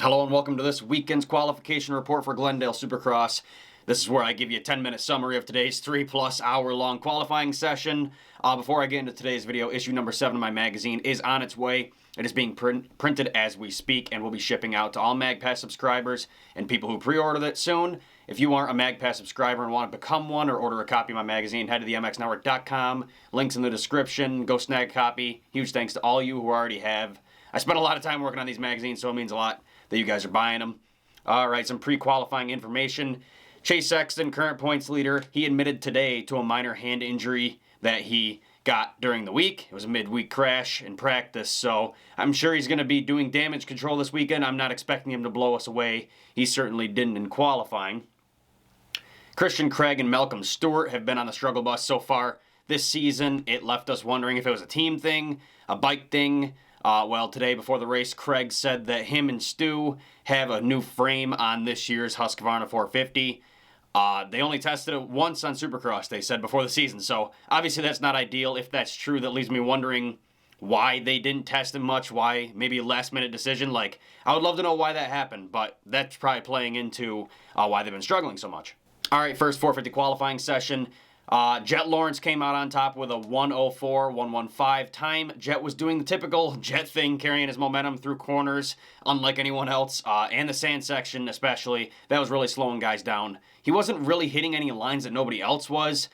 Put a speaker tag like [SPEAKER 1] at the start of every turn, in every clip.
[SPEAKER 1] Hello and welcome to this weekend's qualification report for Glendale Supercross. This is where I give you a 10-minute summary of today's 3+ hour long qualifying session. Before I get into today's video, issue number 7 of my magazine is on its way. It is being printed as we speak and will be shipping out to all MagPass subscribers and people who pre-ordered it soon. If you aren't a MagPass subscriber and want to become one or order a copy of my magazine, head to themxnetwork.com. Links in the description. Go snag a copy. Huge thanks to all you who already have. I spent a lot of time working on these magazines, so it means a lot that you guys are buying them. All right, some pre-qualifying information. Chase Sexton, current points leader, he admitted today to a minor hand injury that he got during the week. It was a midweek crash in practice, so I'm sure he's going to be doing damage control this weekend. I'm not expecting him to blow us away. He certainly didn't in qualifying. Christian Craig and Malcolm Stewart have been on the struggle bus so far this season. It left us wondering if it was a team thing, a bike thing. Well, today before the race, Craig said that him and Stu have a new frame on this year's Husqvarna 450. They only tested it once on Supercross, they said, before the season. So, obviously that's not ideal. If that's true, that leaves me wondering why they didn't test him much, why maybe a last-minute decision. Like, I would love to know why that happened, but that's probably playing into why they've been struggling so much. All right, first 450 qualifying session. Jett Lawrence came out on top with a 1:04.115 time. Jett was doing the typical Jett thing, carrying his momentum through corners, unlike anyone else, and the sand section especially. That was really slowing guys down. He wasn't really hitting any lines that nobody else was.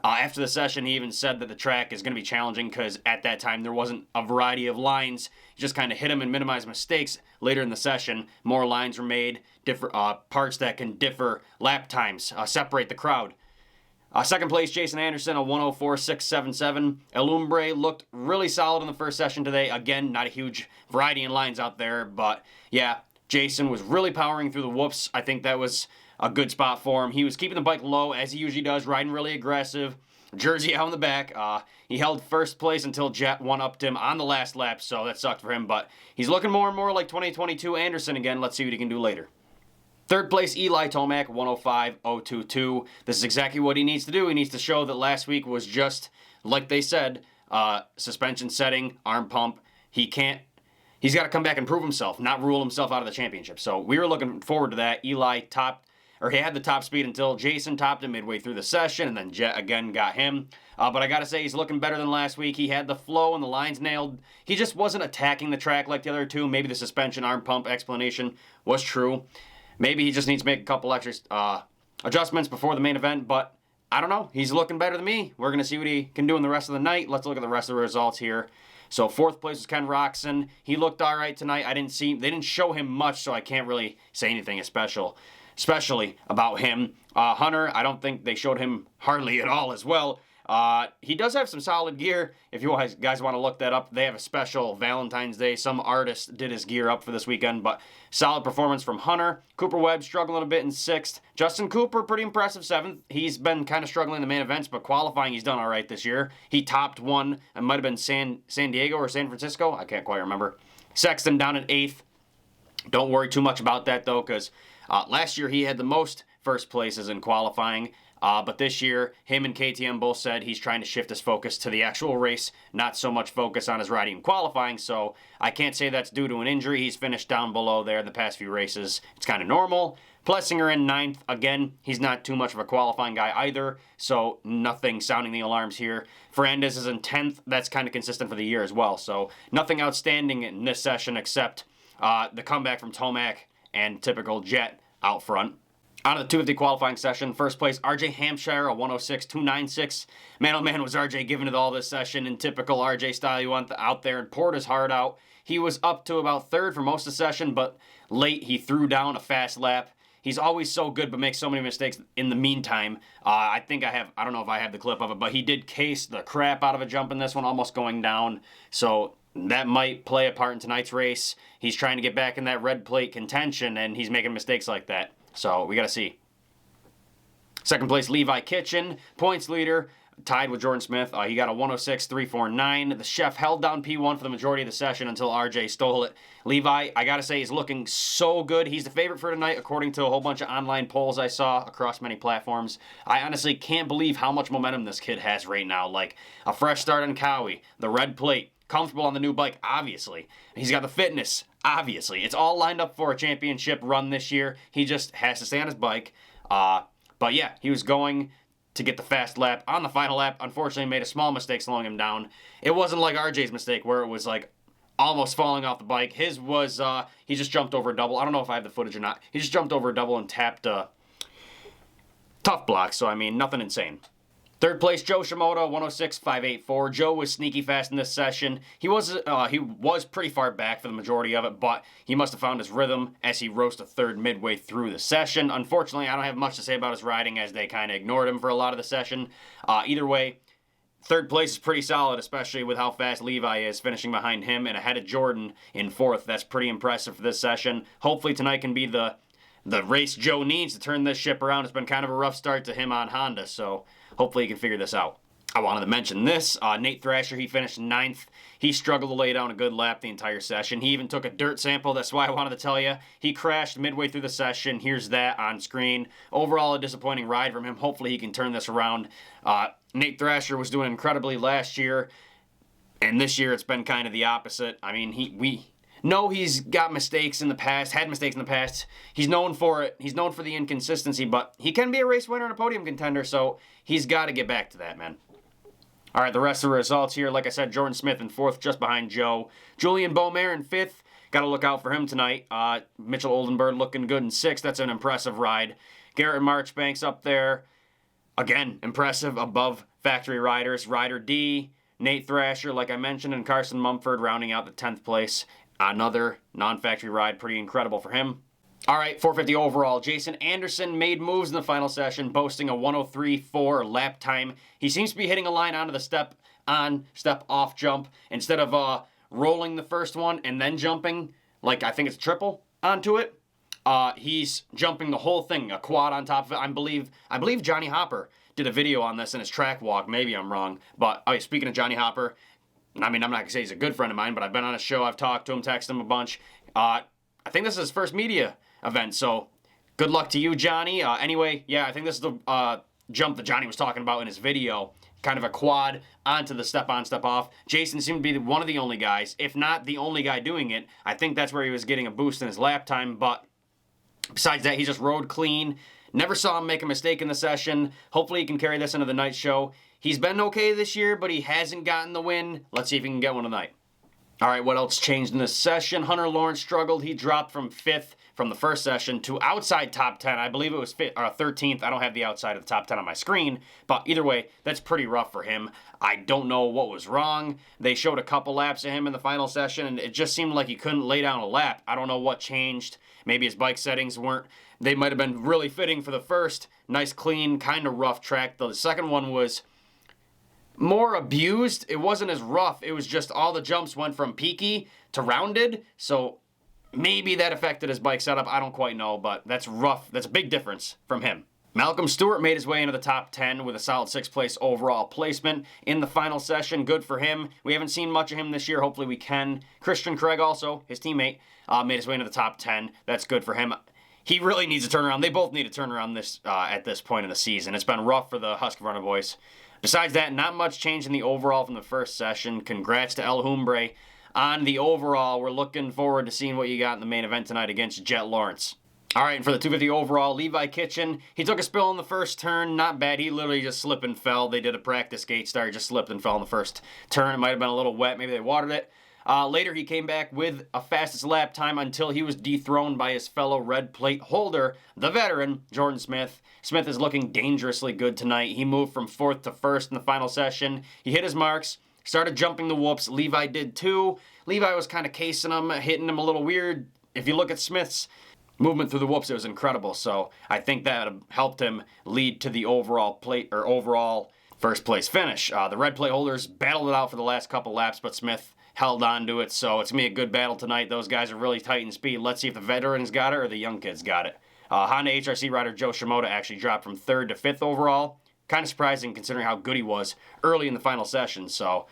[SPEAKER 1] After the session, he even said that the track is going to be challenging because at that time there wasn't a variety of lines. He just kind of hit them and minimized mistakes. Later in the session, more lines were made, different parts that can differ lap times, separate the crowd. Second place, Jason Anderson, a 1:04.677. El Lumbre looked really solid in the first session today. Again, not a huge variety in lines out there, but yeah, Jason was really powering through the whoops. I think that was a good spot for him. He was keeping the bike low, as he usually does, riding really aggressive. Jersey out in the back. He held first place until Jett one-upped him on the last lap, so that sucked for him, but he's looking more and more like 2022 Anderson again. Let's see what he can do later. Third place, Eli Tomac, 1:05.022. This is exactly what he needs to do. He needs to show that last week was just, like they said, suspension setting, arm pump. He's got to come back and prove himself, not rule himself out of the championship. So we were looking forward to that. Eli he had the top speed until Jason topped him midway through the session, and then Jett again got him. But I got to say, he's looking better than last week. He had the flow and the lines nailed. He just wasn't attacking the track like the other two. Maybe the suspension arm pump explanation was true. Maybe he just needs to make a couple extra adjustments before the main event, but I don't know. He's looking better than me. We're going to see what he can do in the rest of the night. Let's look at the rest of the results here. So fourth place was Ken Roxon. He looked all right tonight. They didn't show him much, so I can't really say anything especially about him. Hunter, I don't think they showed him hardly at all as well. He does have some solid gear. If you guys want to look that up, they have a special Valentine's Day. Some artist did his gear up for this weekend, but solid performance from Hunter. Cooper Webb struggling a bit in 6th. Justin Cooper, pretty impressive 7th. He's been kind of struggling in the main events, but qualifying he's done all right this year. He topped one. It might have been San Diego or San Francisco. I can't quite remember. Sexton down at 8th. Don't worry too much about that, though, because last year he had the most first places in qualifying. But this year, him and KTM both said he's trying to shift his focus to the actual race, not so much focus on his riding and qualifying, so I can't say that's due to an injury. He's finished down below there in the past few races. It's kind of normal. Plessinger in 9th. Again, he's not too much of a qualifying guy either, so nothing sounding the alarms here. Ferrandis is in 10th. That's kind of consistent for the year as well, so nothing outstanding in this session except the comeback from Tomac and typical Jett out front. On to the 250 qualifying session, first place, RJ Hampshire, a 1:06.296. Man, oh man, was RJ giving it all this session in typical RJ style. He went out there and poured his heart out. He was up to about 3rd for most of the session, but late he threw down a fast lap. He's always so good, but makes so many mistakes in the meantime. I don't know if I have the clip of it, but he did case the crap out of a jump in this one, almost going down. So that might play a part in tonight's race. He's trying to get back in that red plate contention, and he's making mistakes like that. So we got to see. Second place, Levi Kitchen, points leader, tied with Jordon Smith. He got a 1:06.349. The chef held down P1 for the majority of the session until RJ stole it. Levi, I got to say, he's looking so good. He's the favorite for tonight, according to a whole bunch of online polls I saw across many platforms. I honestly can't believe how much momentum this kid has right now. Like a fresh start on Cowie, the red plate, comfortable on the new bike, obviously. He's got the fitness. Obviously, it's all lined up for a championship run this year. He just has to stay on his bike. But yeah, he was going to get the fast lap. On the final lap, unfortunately made a small mistake slowing him down. It wasn't like RJ's mistake where it was like almost falling off the bike. His was, he just jumped over a double. I don't know if I have the footage or not. He just jumped over a double and tapped a tough block, so I mean, nothing insane. Third place, Joe Shimoda, 106.584. Joe was sneaky fast in this session. He was pretty far back for the majority of it, but he must have found his rhythm as he rose to third midway through the session. Unfortunately, I don't have much to say about his riding as they kind of ignored him for a lot of the session. Either way, third place is pretty solid, especially with how fast Levi is, finishing behind him and ahead of Jordon in fourth. That's pretty impressive for this session. Hopefully tonight can be the race Joe needs to turn this ship around. It's been kind of a rough start to him on Honda, so hopefully he can figure this out. I wanted to mention this. Nate Thrasher, he finished 9th. He struggled to lay down a good lap the entire session. He even took a dirt sample. That's why I wanted to tell you. He crashed midway through the session. Here's that on screen. Overall, a disappointing ride from him. Hopefully he can turn this around. Nate Thrasher was doing incredibly last year, and this year it's been kind of the opposite. I mean, we know he's got mistakes in the past, had mistakes in the past. He's known for it. He's known for the inconsistency, but he can be a race winner and a podium contender, so he's got to get back to that, man. All right, the rest of the results here. Like I said, Jordon Smith in 4th, just behind Joe. Julian Beaumer in 5th. Got to look out for him tonight. Mitchell Oldenburg looking good in 6th. That's an impressive ride. Garrett Marchbanks up there. Again, impressive above factory riders. Ryder D, Nate Thrasher, like I mentioned, and Carson Mumford rounding out the 10th place. Another non-factory ride, pretty incredible for him. All right, 450 overall. Jason Anderson made moves in the final session, boasting a 103.4 lap time. He seems to be hitting a line onto the step on, step off jump instead of rolling the first one and then jumping, like I think it's triple onto it. He's jumping the whole thing, a quad on top of it. I believe Johnny Hopper did a video on this in his track walk. Maybe I'm wrong. But speaking of Johnny Hopper, I mean, I'm not going to say he's a good friend of mine, but I've been on his show. I've talked to him, texted him a bunch. I think this is his first media event, so good luck to you, Johnny. Anyway, yeah, I think this is the jump that Johnny was talking about in his video. Kind of a quad onto the step on, step off. Jason seemed to be one of the only guys, if not the only guy doing it. I think that's where he was getting a boost in his lap time, but besides that, he just rode clean. Never saw him make a mistake in the session. Hopefully he can carry this into the night show. He's been okay this year, but he hasn't gotten the win. Let's see if he can get one tonight. All right, what else changed in this session? Hunter Lawrence struggled. He dropped from 5th from the first session to outside top 10. I believe it was 13th. I don't have the outside of the top 10 on my screen, but either way, that's pretty rough for him. I don't know what was wrong. They showed a couple laps of him in the final session, and it just seemed like he couldn't lay down a lap. I don't know what changed. Maybe his bike settings weren't. They might have been really fitting for the first. Nice, clean, kind of rough track. The second one was more abused. It wasn't as rough. It was just all the jumps went from peaky to rounded. So maybe that affected his bike setup. I don't quite know, but that's rough. That's a big difference from him. Malcolm Stewart made his way into the top 10 with a solid 6th place overall placement in the final session. Good for him. We haven't seen much of him this year. Hopefully we can. Christian Craig also, his teammate, made his way into the top 10. That's good for him. He really needs to turn around. They both need to turn around this at this point in the season. It's been rough for the Husqvarna boys. Besides that, not much change in the overall from the first session. Congrats to El Humbre on the overall. We're looking forward to seeing what you got in the main event tonight against Jett Lawrence. All right, and for the 250 overall, Levi Kitchen, he took a spill in the first turn. Not bad. He literally just slipped and fell. They did a practice gate start. He just slipped and fell in the first turn. It might have been a little wet. Maybe they watered it. Later, he came back with a fastest lap time until he was dethroned by his fellow red plate holder, the veteran, Jordon Smith. Smith is looking dangerously good tonight. He moved from 4th to 1st in the final session. He hit his marks, started jumping the whoops. Levi did too. Levi was kind of casing him, hitting him a little weird. If you look at Smith's movement through the whoops, it was incredible. So I think that helped him lead to the overall first place finish. The red plate holders battled it out for the last couple laps, but Smith held on to it, so it's going to be a good battle tonight. Those guys are really tight in speed. Let's see if the veterans got it or the young kids got it. Honda HRC rider Joe Shimoda actually dropped from 3rd to 5th overall. Kind of surprising considering how good he was early in the final session. So,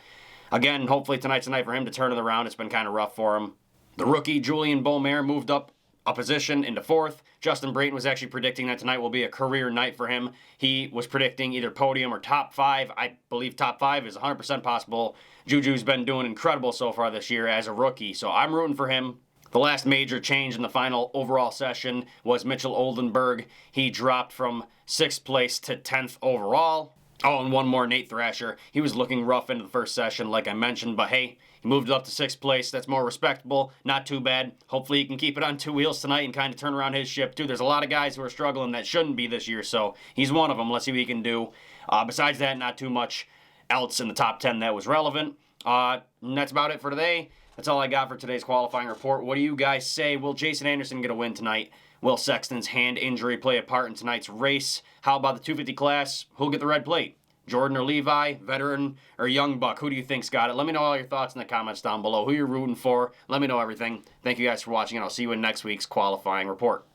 [SPEAKER 1] again, hopefully tonight's the night for him to turn it around. It's been kind of rough for him. The rookie Julian Beaumer moved up a position into 4th. Justin Brayton was actually predicting that tonight will be a career night for him. He was predicting either podium or top 5. I believe top 5 is 100% possible. Juju's been doing incredible so far this year as a rookie, so I'm rooting for him. The last major change in the final overall session was Mitchell Oldenburg. He dropped from 6th place to 10th overall. Oh, and one more, Nate Thrasher. He was looking rough into the first session, like I mentioned, but hey, he moved up to 6th place. That's more respectable. Not too bad. Hopefully he can keep it on 2 wheels tonight and kind of turn around his ship, too. There's a lot of guys who are struggling that shouldn't be this year, so he's one of them. Let's see what he can do. Besides that, not too much else in the top 10 that was relevant. And that's about it for today. That's all I got for today's qualifying report. What do you guys say? Will Jason Anderson get a win tonight? Will Sexton's hand injury play a part in tonight's race? How about the 250 class? Who'll get the red plate? Jordon or Levi? Veteran or young buck? Who do you think's got it? Let me know all your thoughts in the comments down below. Who you're rooting for. Let me know everything. Thank you guys for watching, and I'll see you in next week's qualifying report.